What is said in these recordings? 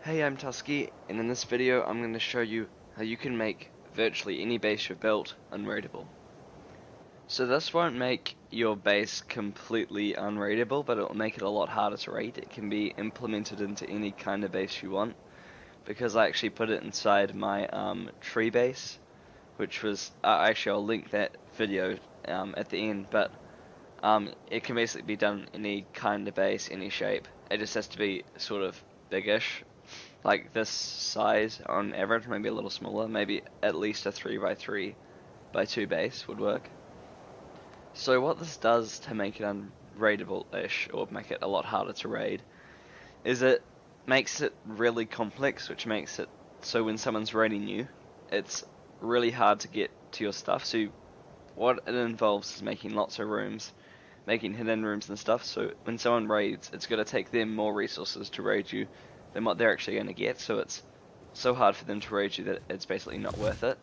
Hey, I'm Tusky, and in this video I'm going to show you how you can make virtually any base you've built unraidable. So this won't make your base completely unraidable, but it'll make it a lot harder to raid. It can be implemented into any kind of base you want, because I actually put it inside my tree base, which was, actually I'll link that video at the end, but it can basically be done in any kind of base, any shape. It just has to be sort of biggish. Like this size on average, maybe a little smaller, maybe at least a 3x3x2 base would work. So what this does to make it unraidable-ish, or make it a lot harder to raid, is it makes it really complex, which makes it so when someone's raiding you, it's really hard to get to your stuff. So what it involves is making lots of rooms, making hidden rooms and stuff, so when someone raids, it's going to take them more resources to raid you than what they're actually going to get, so it's so hard for them to raid you that it's basically not worth it.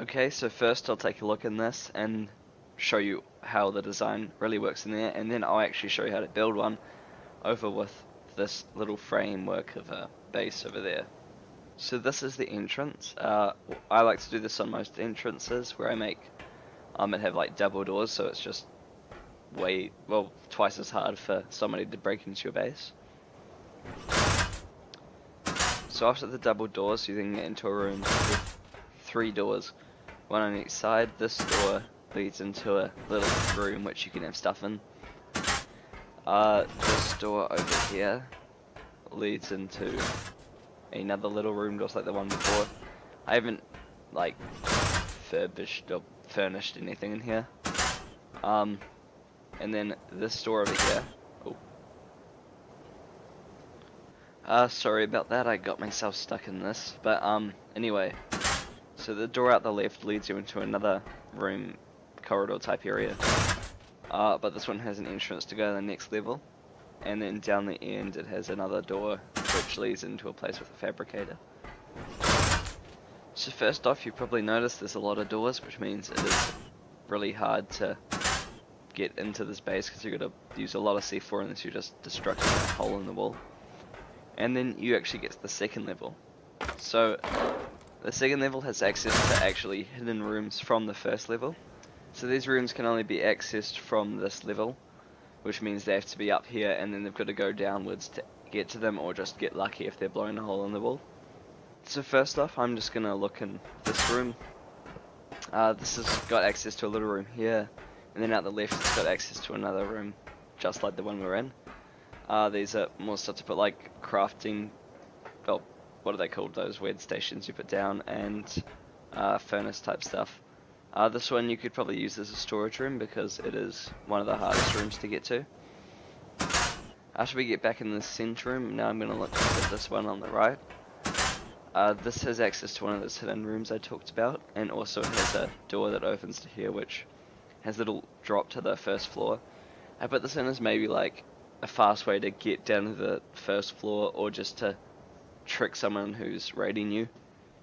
Okay, so first I'll take a look in this and show you how the design really works in there, and then I'll actually show you how to build one over with this little framework of a base over there. So this is the entrance. I like to do this on most entrances where I make it have like double doors, so it's just twice as hard for somebody to break into your base. So after the double doors, you then get into a room with 3 doors, one on each side. This door leads into a little room which you can have stuff in. This door over here leads into another little room just like the one before. I haven't like furbished or furnished anything in here. And then this door over here. Oh. Sorry about that, I got myself stuck in this. But anyway, so the door out the left leads you into another room, corridor type area. But this one has an entrance to go to the next level. And then down the end it has another door which leads into a place with a fabricator. So first off, you probably noticed there's a lot of doors, which means it is really hard to get into this base because you've got to use a lot of C4 unless you're just destructing a hole in the wall. And then you actually get to the second level. So the second level has access to actually hidden rooms from the first level. So these rooms can only be accessed from this level, which means they have to be up here and then they've got to go downwards to get to them, or just get lucky if they're blowing a hole in the wall. So first off, I'm just going to look in this room. This has got access to a little room here, and then out the left it's got access to another room, just like the one we're in. These are more stuff to put like crafting, well, what are they called, those weird stations you put down, and furnace type stuff. This one you could probably use as a storage room because it is one of the hardest rooms to get to. After we get back in the center room, now I'm going to look at this one on the right. This has access to one of those hidden rooms I talked about, and also it has a door that opens to here which has a little drop to the first floor. I put this in as maybe like a fast way to get down to the first floor, or just to trick someone who's raiding you,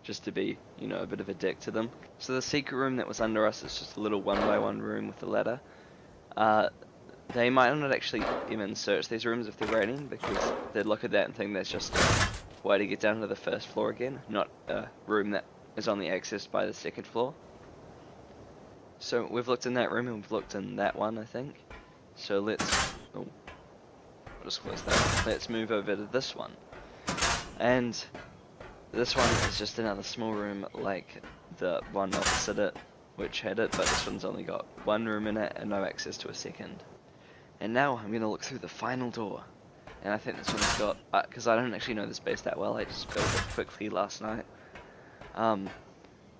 just to be, you know, a bit of a dick to them. So the secret room that was under us is just a little 1x1 room with a ladder. They might not actually even search these rooms if they're raiding, because they'd look at that and think that's just a way to get down to the first floor again, not a room that is only accessed by the second floor. So we've looked in that room and we've looked in that one, I think. So let's just close that. Let's move over to this one. And this one is just another small room like the one opposite it, which had it, but this one's only got one room in it and no access to a second. And now I'm going to look through the final door. And I think this one's got, because I don't actually know this base that well, I just built it quickly last night.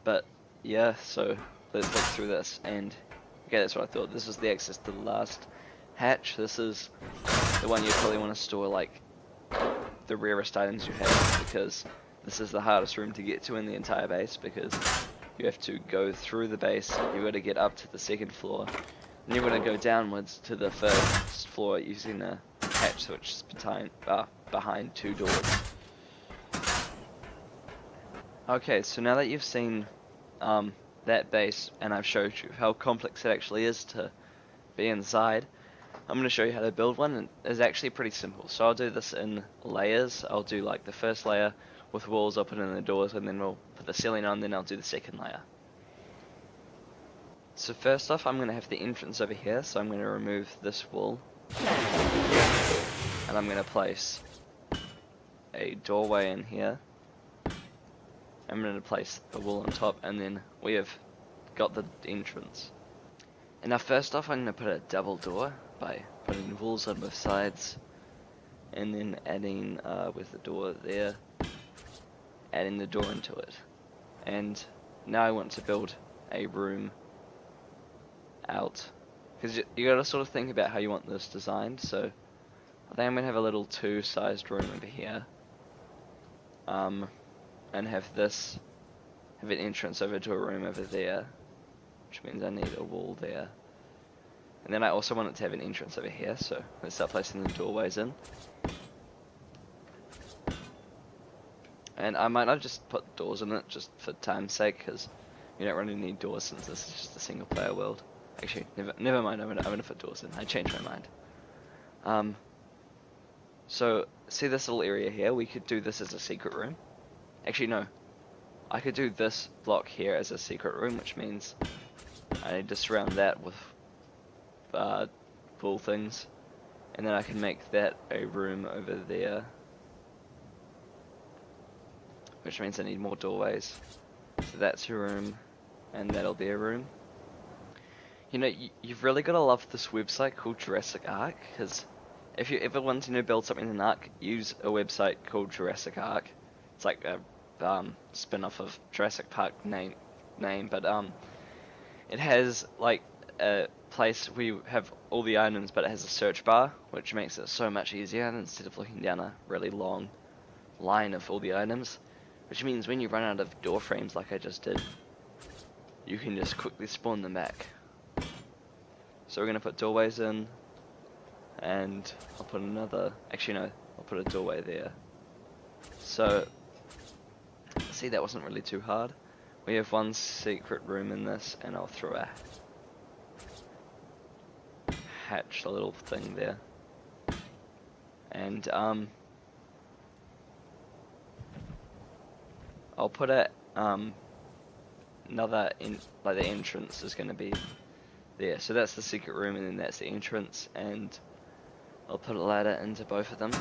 But yeah, so let's look through this, and okay, that's what I thought. This is the access to the last hatch. This is the one you probably want to store like the rarest items you have, because this is the hardest room to get to in the entire base, because you have to go through the base, you've got to get up to the second floor, and you're going to go downwards to the first floor using a hatch which is behind 2 doors. Okay, so now that you've seen that base, and I've showed you how complex it actually is to be inside, I'm going to show you how to build one, and it's actually pretty simple. So I'll do this in layers. I'll do like the first layer with walls, I'll put in the doors, and then we'll put the ceiling on, then I'll do the second layer. So first off, I'm going to have the entrance over here, so I'm going to remove this wall, and I'm going to place a doorway in here. I'm going to place a wall on top, and then we have got the entrance. And now first off, I'm going to put a double door by putting walls on both sides, and then adding with the door there, adding the door into it. And now I want to build a room out, because you got to sort of think about how you want this designed. So I think I'm going to have a little two-sized room over here, and have an entrance over to a room over there, which means I need a wall there. And then I also want it to have an entrance over here, so let's start placing the doorways in. And I might not just put doors in it just for time's sake, because you don't really need doors since this is just a single player world. Actually, never mind, I'm gonna put doors in. I changed my mind. So see this little area here? We could do this as a secret room. Actually, no. I could do this block here as a secret room, which means I need to surround that with pool things, and then I can make that a room over there, which means I need more doorways. So that's a room, and that'll be a room. You know, you've really got to love this website called Jurassic Ark, because if you ever want to build something in Ark, use a website called Jurassic Ark. It's like a spin-off of Jurassic Park name, but it has like a place where you have all the items, but it has a search bar, which makes it so much easier instead of looking down a really long line of all the items, which means when you run out of door frames like I just did, you can just quickly spawn them back. So we're going to put doorways in, and I'll put another, actually no, I'll put a doorway there. So, see, that wasn't really too hard. We have one secret room in this, and I'll throw a hatch, a little thing there. And I'll put a another like the entrance is going to be there. So that's the secret room, and then that's the entrance, and I'll put a ladder into both of them.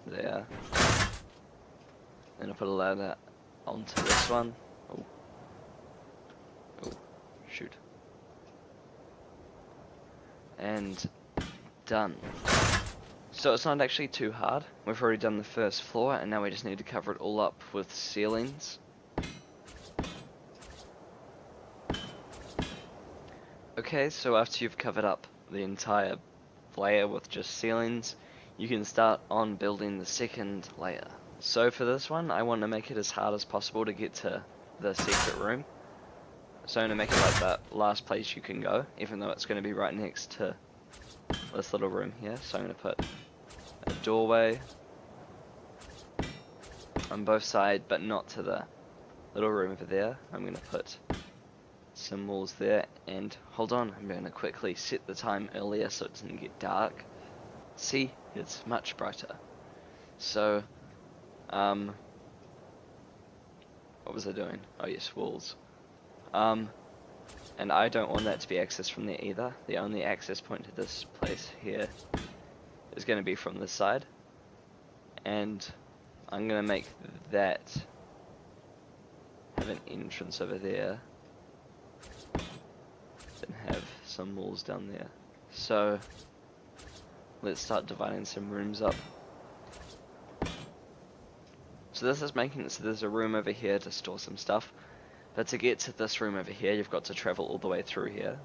There. Then I'll put a ladder onto this one. Oh. Oh, shoot. And done. So it's not actually too hard. We've already done the first floor, and now we just need to cover it all up with ceilings. Okay, so after you've covered up the entire layer with just ceilings, you can start on building the second layer. So for this one, I want to make it as hard as possible to get to the secret room. So I'm going to make it like that last place you can go, even though it's going to be right next to this little room here. So I'm going to put a doorway on both sides, but not to the little room over there. I'm going to put some walls there, and hold on, I'm going to quickly set the time earlier so it doesn't get dark. See, it's much brighter. So, what was I doing? Oh yes, walls. And I don't want that to be accessed from there either. The only access point to this place here is going to be from this side. And I'm going to make that have an entrance over there. Then have some walls down there. So, let's start dividing some rooms up. So this is making it so there's a room over here to store some stuff. But to get to this room over here, you've got to travel all the way through here.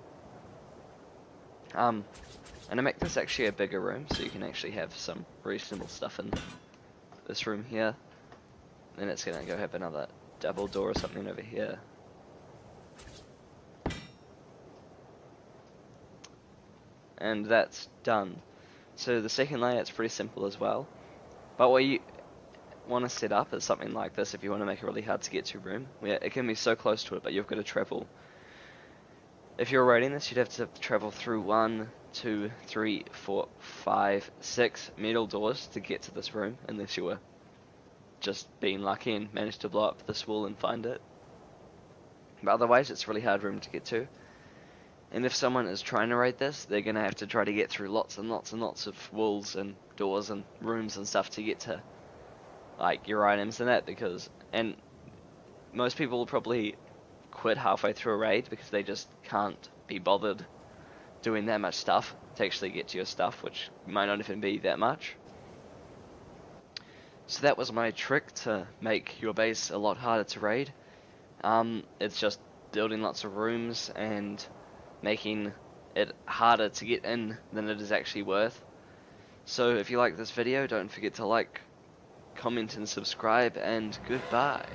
And to make this actually a bigger room, so you can actually have some reasonable stuff in this room here. Then it's going to go have another double door or something over here. And that's done. So the second layer is pretty simple as well. But what you want to set up is something like this if you want to make it really hard to get to room. Where it can be so close to it, but you've got to travel If you're raiding this, you'd have to travel through 1, 2, 3, 4, 5, 6 metal doors to get to this room, unless you were just being lucky and managed to blow up this wall and find it. But otherwise, it's a really hard room to get to. And if someone is trying to raid this, they're going to have to try to get through lots and lots and lots of walls and doors and rooms and stuff to get to like your items and that, and most people will probably quit halfway through a raid because they just can't be bothered doing that much stuff to actually get to your stuff, which might not even be that much. So that was my trick to make your base a lot harder to raid. It's just building lots of rooms and making it harder to get in than it is actually worth. So if you like this video, don't forget to like, comment and subscribe, and goodbye.